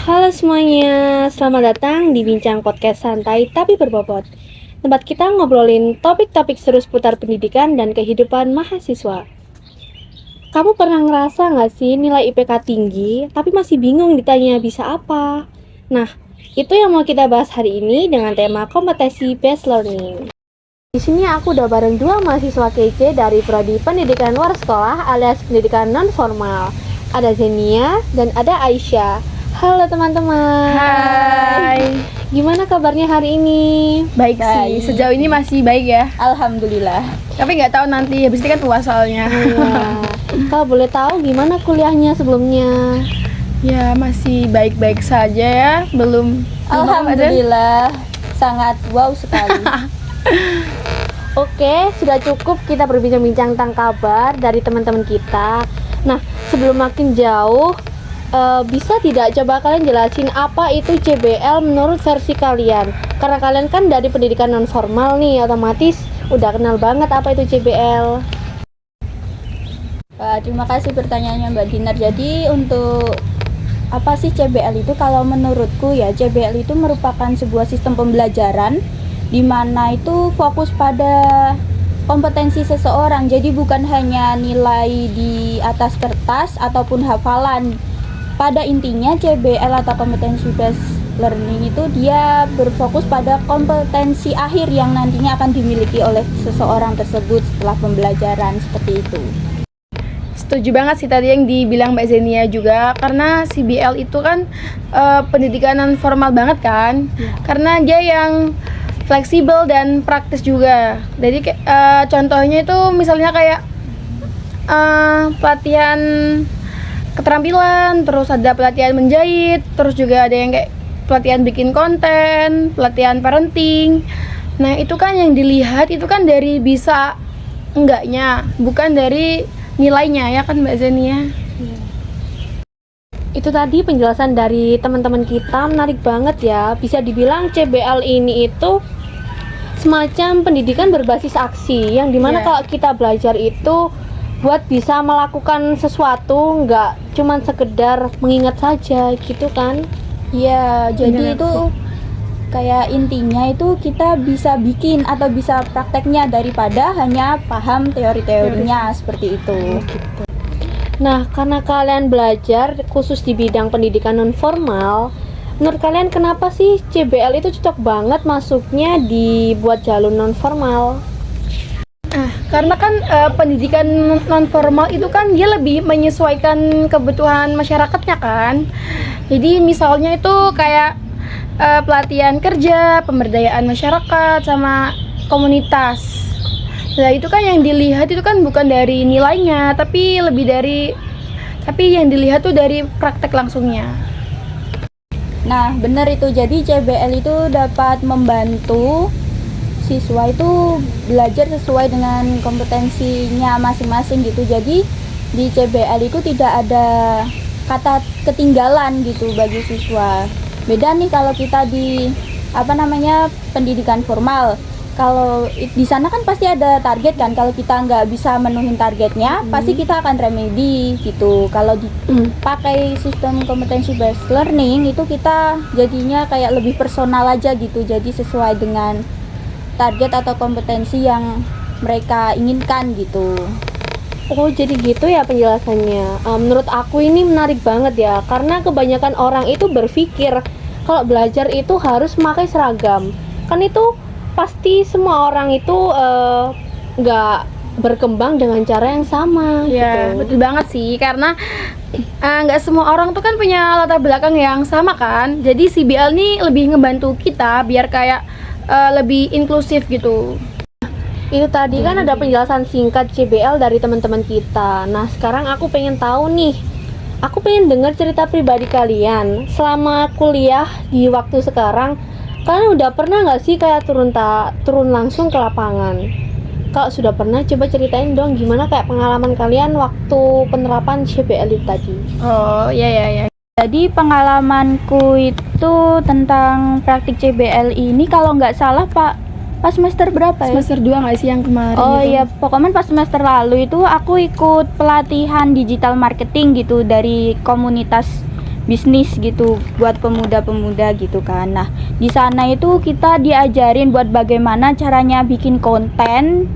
Halo semuanya, selamat datang di Bincang Podcast Santai Tapi Berbobot. Tempat kita ngobrolin topik-topik seru seputar pendidikan dan kehidupan mahasiswa. Kamu pernah ngerasa nggak sih nilai IPK tinggi, tapi masih bingung ditanya bisa apa? Nah, itu yang mau kita bahas hari ini dengan tema kompetensi based learning. Di sini aku udah bareng dua mahasiswa kece dari Prodi Pendidikan Luar Sekolah alias Pendidikan Non Formal. Ada Zenia dan ada Aisyah. Halo teman-teman. Hai. Gimana kabarnya hari ini? Baik sih, sejauh ini masih baik ya. Alhamdulillah. Tapi nggak tahu nanti, habis ini kan puas soalnya. Iya. Kalau boleh tahu gimana kuliahnya sebelumnya? Ya masih baik-baik saja ya, belum. Alhamdulillah, sangat wow sekali. Oke, sudah cukup kita berbincang-bincang tentang kabar dari teman-teman kita. Nah, sebelum makin jauh, bisa tidak coba kalian jelasin apa itu CBL menurut versi kalian? Karena kalian kan dari pendidikan non formal nih, otomatis udah kenal banget apa itu CBL. Terima kasih pertanyaannya Mbak Dinar. Jadi untuk apa sih CBL itu? Kalau menurutku ya, CBL itu merupakan sebuah sistem pembelajaran di mana itu fokus pada kompetensi seseorang. Jadi bukan hanya nilai di atas kertas ataupun hafalan. Pada intinya CBL atau kompetensi based learning itu dia berfokus pada kompetensi akhir yang nantinya akan dimiliki oleh seseorang tersebut setelah pembelajaran, seperti itu. Setuju banget sih tadi yang dibilang Mbak Zenia juga, karena CBL itu kan pendidikan non formal banget kan, karena dia yang fleksibel dan praktis juga. Jadi contohnya itu misalnya kayak pelatihan keterampilan, terus ada pelatihan menjahit, terus juga ada yang kayak pelatihan bikin konten, pelatihan parenting. Nah itu kan yang dilihat itu kan dari bisa enggaknya, bukan dari nilainya ya kan Mbak Zenia. Itu tadi penjelasan dari teman-teman kita menarik banget ya. Bisa dibilang CBL ini itu semacam pendidikan berbasis aksi, yang dimana kalau kita belajar itu buat bisa melakukan sesuatu, nggak cuman sekedar mengingat saja gitu kan. Ya, jadi itu kayak intinya itu kita bisa bikin atau bisa prakteknya daripada hanya paham teori-teorinya, seperti itu. Nah, karena kalian belajar khusus di bidang pendidikan non formal, menurut kalian kenapa sih CBL itu cocok banget masuknya di buat jalur non formal? Karena kan pendidikan non formal itu kan dia lebih menyesuaikan kebutuhan masyarakatnya kan. Jadi misalnya itu kayak pelatihan kerja, pemberdayaan masyarakat sama komunitas. Nah itu kan yang dilihat itu kan bukan dari nilainya, tapi yang dilihat tuh dari praktek langsungnya. Nah, benar itu. Jadi CBL itu dapat membantu siswa itu belajar sesuai dengan kompetensinya masing-masing gitu. Jadi di CBL itu tidak ada kata ketinggalan gitu bagi siswa. Beda nih kalau kita di pendidikan formal. Kalau di sana kan pasti ada target kan. Kalau kita nggak bisa menuhin targetnya, pasti kita akan remedi gitu. Kalau dipakai sistem kompetensi based learning itu kita jadinya kayak lebih personal aja gitu. Jadi sesuai dengan target atau kompetensi yang mereka inginkan gitu. Oh, jadi gitu ya penjelasannya. Menurut aku ini menarik banget ya, karena kebanyakan orang itu berpikir kalau belajar itu harus memakai seragam. Kan itu pasti semua orang itu nggak berkembang dengan cara yang sama. Ya, gitu. betul banget sih, karena nggak semua orang tuh kan punya latar belakang yang sama kan. Jadi CBL ini lebih ngebantu kita biar kayak lebih inklusif gitu. Itu tadi kan ada penjelasan singkat CBL dari teman-teman kita. Nah, sekarang aku pengen tahu nih. Aku pengen dengar cerita pribadi kalian selama kuliah di waktu sekarang. Kalian udah pernah nggak sih kayak turun langsung ke lapangan? Kalau sudah pernah, coba ceritain dong gimana kayak pengalaman kalian waktu penerapan CBL itu tadi. Oh, ya. Jadi pengalamanku itu tentang praktik CBL ini kalau nggak salah pas semester berapa ya? Semester 2 nggak sih yang kemarin? Oh gitu? iya, pokoknya pas semester lalu itu aku ikut pelatihan digital marketing gitu dari komunitas bisnis gitu buat pemuda-pemuda gitu kan. Nah, di sana itu kita diajarin buat bagaimana caranya bikin konten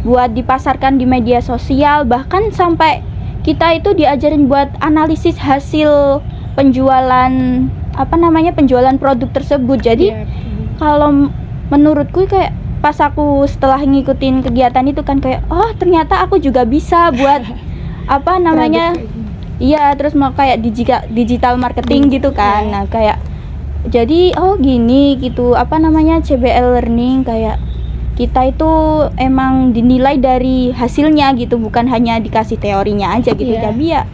buat dipasarkan di media sosial, bahkan sampai kita itu diajarin buat analisis hasil penjualan penjualan produk tersebut. Jadi kalau menurutku kayak pas aku setelah ngikutin kegiatan itu kan kayak oh ternyata aku juga bisa buat iya, terus mau kayak digital marketing gitu kan. Nah, kayak jadi oh gini gitu CBL Learning kayak kita itu emang dinilai dari hasilnya gitu, bukan hanya dikasih teorinya aja gitu. Jadi ya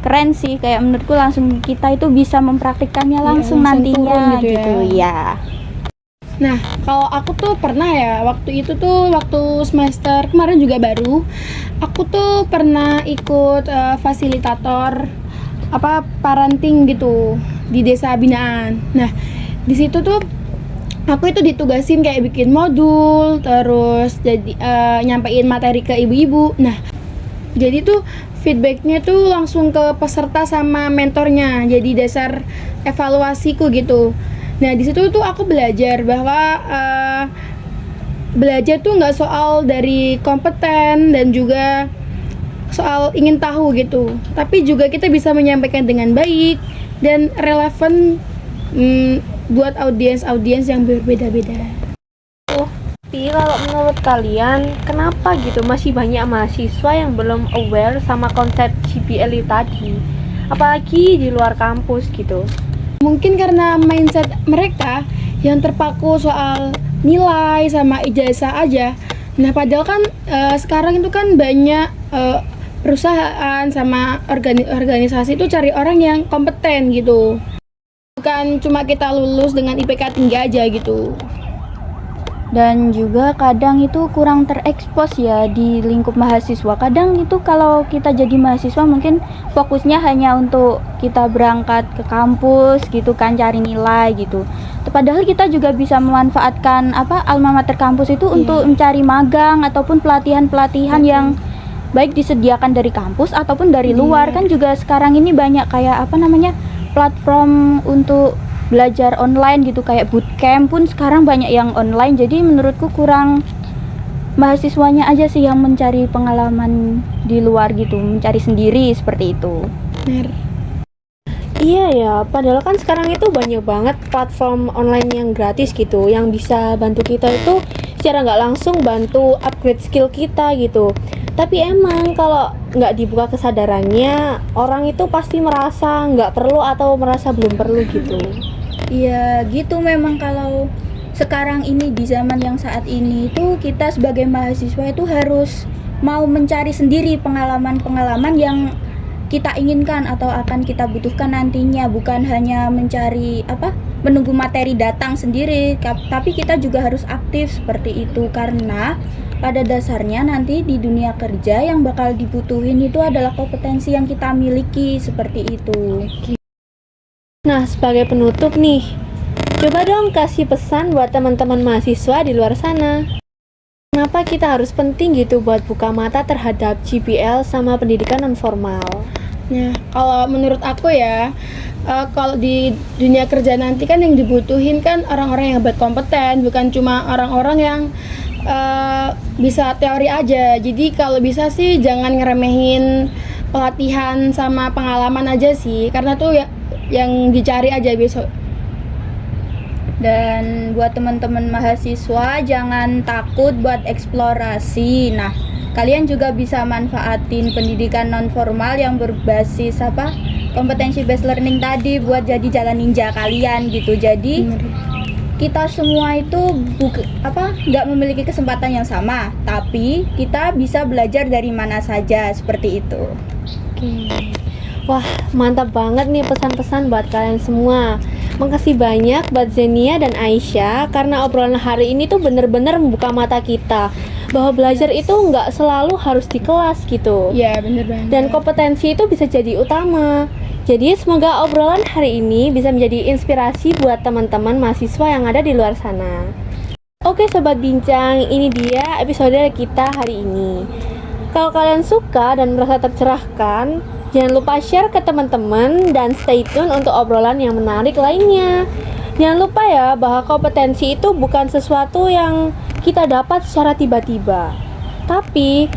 keren sih, kayak menurutku langsung kita itu bisa mempraktikkannya langsung nantinya gitu ya. Nah, kalau aku tuh pernah ya, waktu semester kemarin juga baru, aku tuh pernah ikut fasilitator parenting gitu di desa binaan. Nah, di situ tuh aku itu ditugasin kayak bikin modul, terus jadi nyampein materi ke ibu-ibu. Nah, jadi tuh feedbacknya tuh langsung ke peserta sama mentornya, jadi dasar evaluasiku gitu. Nah, di situ tuh aku belajar bahwa belajar tuh nggak soal dari kompeten dan juga soal ingin tahu gitu, tapi juga kita bisa menyampaikan dengan baik dan relevan buat audiens yang berbeda-beda. Tapi kalau menurut kalian, kenapa gitu masih banyak mahasiswa yang belum aware sama konsep JBL tadi? Apalagi di luar kampus gitu. Mungkin karena mindset mereka yang terpaku soal nilai sama ijazah aja. Nah, padahal kan sekarang itu kan banyak perusahaan sama organisasi itu cari orang yang kompeten gitu. Bukan cuma kita lulus dengan IPK tinggi aja gitu. Dan juga kadang itu kurang terekspos ya di lingkup mahasiswa. Kadang itu kalau kita jadi mahasiswa mungkin fokusnya hanya untuk kita berangkat ke kampus gitu kan, cari nilai gitu. Padahal kita juga bisa memanfaatkan alma mater kampus itu untuk mencari magang ataupun pelatihan-pelatihan yang baik disediakan dari kampus ataupun dari luar. Kan juga sekarang ini banyak kayak platform untuk belajar online gitu, kayak bootcamp pun sekarang banyak yang online. Jadi menurutku kurang mahasiswanya aja sih yang mencari pengalaman di luar gitu, mencari sendiri seperti itu. Benar. Iya ya, padahal kan sekarang itu banyak banget platform online yang gratis gitu, yang bisa bantu kita itu secara nggak langsung bantu upgrade skill kita gitu. Tapi emang kalau nggak dibuka kesadarannya, orang itu pasti merasa nggak perlu atau merasa belum perlu gitu. Iya gitu, memang kalau sekarang ini di zaman yang saat ini itu kita sebagai mahasiswa itu harus mau mencari sendiri pengalaman-pengalaman yang kita inginkan atau akan kita butuhkan nantinya, bukan hanya mencari menunggu materi datang sendiri, tapi kita juga harus aktif seperti itu, karena pada dasarnya nanti di dunia kerja yang bakal dibutuhin itu adalah kompetensi yang kita miliki seperti itu. Nah, sebagai penutup nih, coba dong kasih pesan buat teman-teman mahasiswa di luar sana. Kenapa kita harus penting gitu buat buka mata terhadap JBL sama pendidikan non formal? Nah, kalau menurut aku ya, kalau di dunia kerja nanti kan yang dibutuhin kan orang-orang yang berkompeten, bukan cuma orang-orang yang bisa teori aja. Jadi kalau bisa sih jangan ngeremehin pelatihan sama pengalaman aja sih, karena tuh ya yang dicari aja besok. Dan buat teman-teman mahasiswa jangan takut buat eksplorasi. Nah, kalian juga bisa manfaatin pendidikan non formal yang berbasis kompetensi based learning tadi buat jadi jalan ninja kalian gitu. Jadi kita semua itu nggak memiliki kesempatan yang sama, tapi kita bisa belajar dari mana saja seperti itu. Oke. Wah, mantap banget nih pesan-pesan buat kalian semua. Makasih banyak buat Zenia dan Aisyah, karena obrolan hari ini tuh bener-bener membuka mata kita bahwa belajar itu nggak selalu harus di kelas gitu. Iya, bener banget. Dan kompetensi itu bisa jadi utama. Jadi semoga obrolan hari ini bisa menjadi inspirasi buat teman-teman mahasiswa yang ada di luar sana. Oke Sobat Bincang, ini dia episode kita hari ini. Kalau kalian suka dan merasa tercerahkan, Jangan lupa share ke teman-teman dan stay tune untuk obrolan yang menarik lainnya. Jangan lupa ya bahwa kompetensi itu bukan sesuatu yang kita dapat secara tiba-tiba, tapi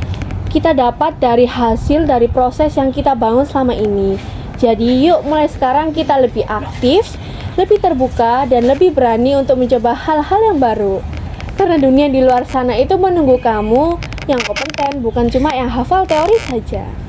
kita dapat dari hasil dari proses yang kita bangun selama ini. Jadi yuk mulai sekarang kita lebih aktif, lebih terbuka, dan lebih berani untuk mencoba hal-hal yang baru. Karena dunia di luar sana itu menunggu kamu yang kompeten, bukan cuma yang hafal teori saja.